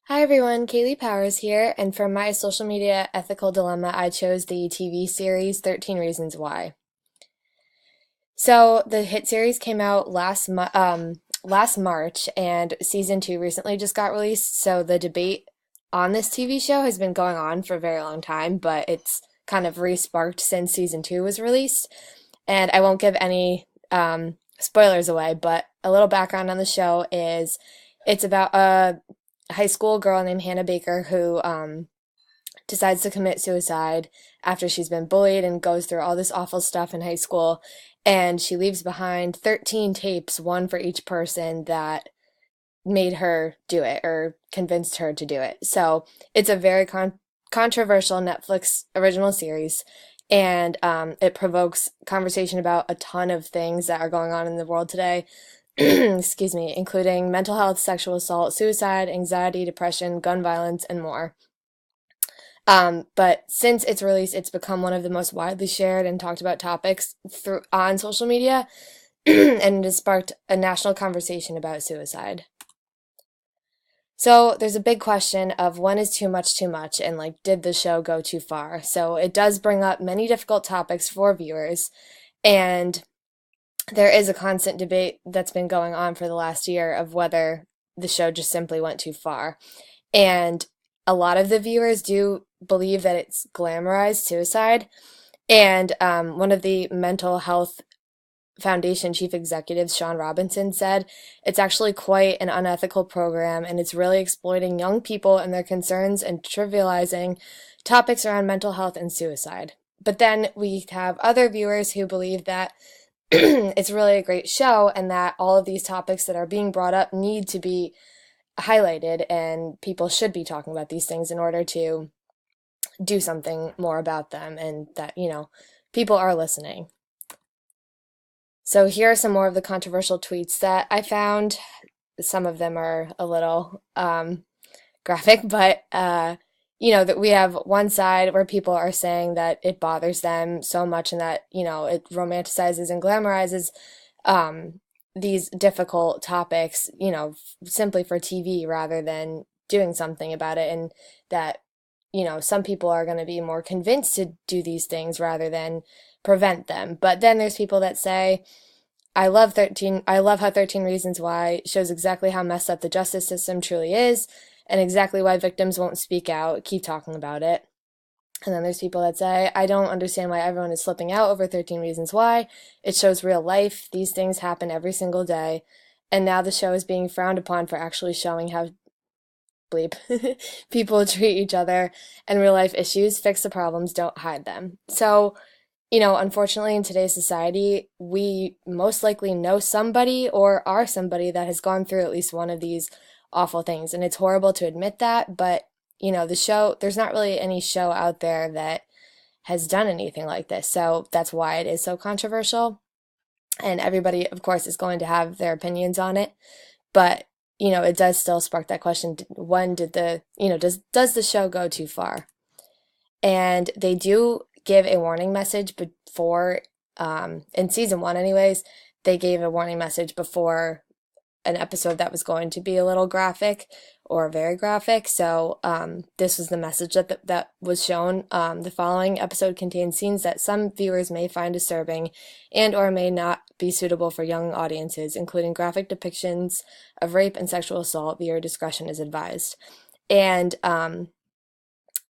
Hi everyone, Kaylee Powers here, and for my social media ethical dilemma, I chose the TV series 13 Reasons Why. So the hit series came out last March, and season 2 recently just got released. So the debate on this TV show has been going on for a very long time, but it's kind of re-sparked since season 2 was released. And I won't give any spoilers away, but a little background on the show is it's about a high school girl named Hannah Baker who decides to commit suicide after she's been bullied and goes through all this awful stuff in high school. And she leaves behind 13 tapes, one for each person that made her do it or convinced her to do it. So it's a very controversial Netflix original series. And it provokes conversation about a ton of things that are going on in the world today. Excuse me, including mental health, sexual assault, suicide, anxiety, depression, gun violence, and more. But since its release, it's become one of the most widely shared and talked about topics on social media, and it has sparked a national conversation about suicide. So there's a big question of when is too much, and like, did the show go too far? So it does bring up many difficult topics for viewers, and there is a constant debate that's been going on for the last year of whether the show just simply went too far. And a lot of the viewers do believe that it's glamorized suicide. And one of the mental health foundation chief executives, Sean Robinson, said it's actually quite an unethical program and it's really exploiting young people and their concerns and trivializing topics around mental health and suicide. But then we have other viewers who believe that it's really a great show and that all of these topics that are being brought up need to be highlighted and people should be talking about these things in order to do something more about them and that, people are listening. So here are some more of the controversial tweets that I found. Some of them are a little graphic, but that we have one side where people are saying that it bothers them so much and that, it romanticizes and glamorizes these difficult topics, simply for TV rather than doing something about it. And that, some people are going to be more convinced to do these things rather than prevent them. But then there's people that say, I love how 13 Reasons Why shows exactly how messed up the justice system truly is and exactly why victims won't speak out, keep talking about it. And then there's people that say, I don't understand why everyone is flipping out over 13 Reasons Why. It shows real life. These things happen every single day. And now the show is being frowned upon for actually showing how bleep people treat each other and real life issues. Fix the problems, don't hide them. So, unfortunately, in today's society, we most likely know somebody or are somebody that has gone through at least one of these awful things. And it's horrible to admit that, but, there's not really any show out there that has done anything like this. So that's why it is so controversial. And everybody, of course, is going to have their opinions on it. But, it does still spark that question, when did does the show go too far? And they do give a warning message before, in season 1 anyways, they gave a warning message before an episode that was going to be a little graphic or very graphic. So this was the message that was shown. The following episode contains scenes that some viewers may find disturbing and or may not be suitable for young audiences, including graphic depictions of rape and sexual assault. Viewer discretion is advised. And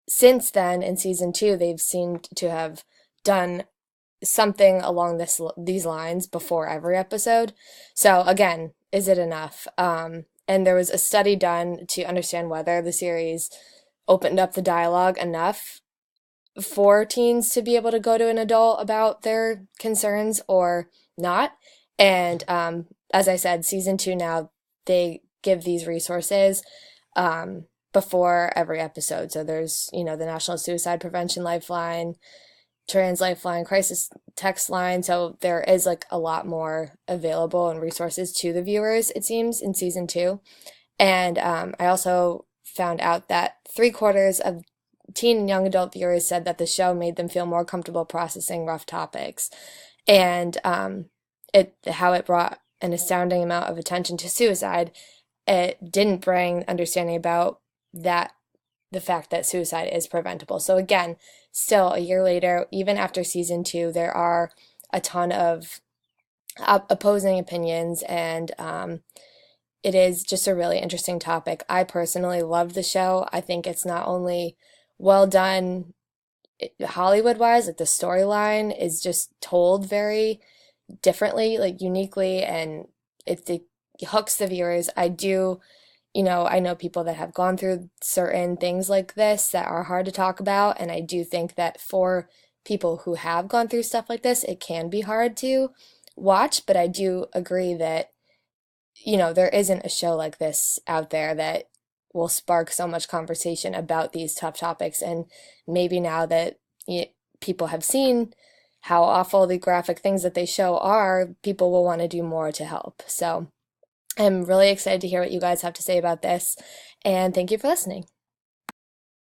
since then, in season 2, they've seemed to have done something along these lines before every episode. So again, is it enough? And there was a study done to understand whether the series opened up the dialogue enough for teens to be able to go to an adult about their concerns or not. And as I said, season 2 now, they give these resources before every episode. So there's, the National Suicide Prevention Lifeline, Trans Lifeline, Crisis Text Line. So there is like a lot more available and resources to the viewers, it seems, in season 2. And I also found out that 3/4 of teen and young adult viewers said that the show made them feel more comfortable processing rough topics. And how it brought an astounding amount of attention to suicide. It didn't bring understanding about that the fact that suicide is preventable. So again, still a year later, even after season 2, there are a ton of opposing opinions, and it is just a really interesting topic. I personally love the show. I think it's not only well done Hollywood wise, like the storyline is just told very differently, like uniquely, and it hooks the viewers. I know people that have gone through certain things like this that are hard to talk about, and I do think that for people who have gone through stuff like this, it can be hard to watch, but I do agree that, there isn't a show like this out there that will spark so much conversation about these tough topics. And maybe now that people have seen how awful the graphic things that they show are, people will want to do more to help. So I'm really excited to hear what you guys have to say about this, and thank you for listening.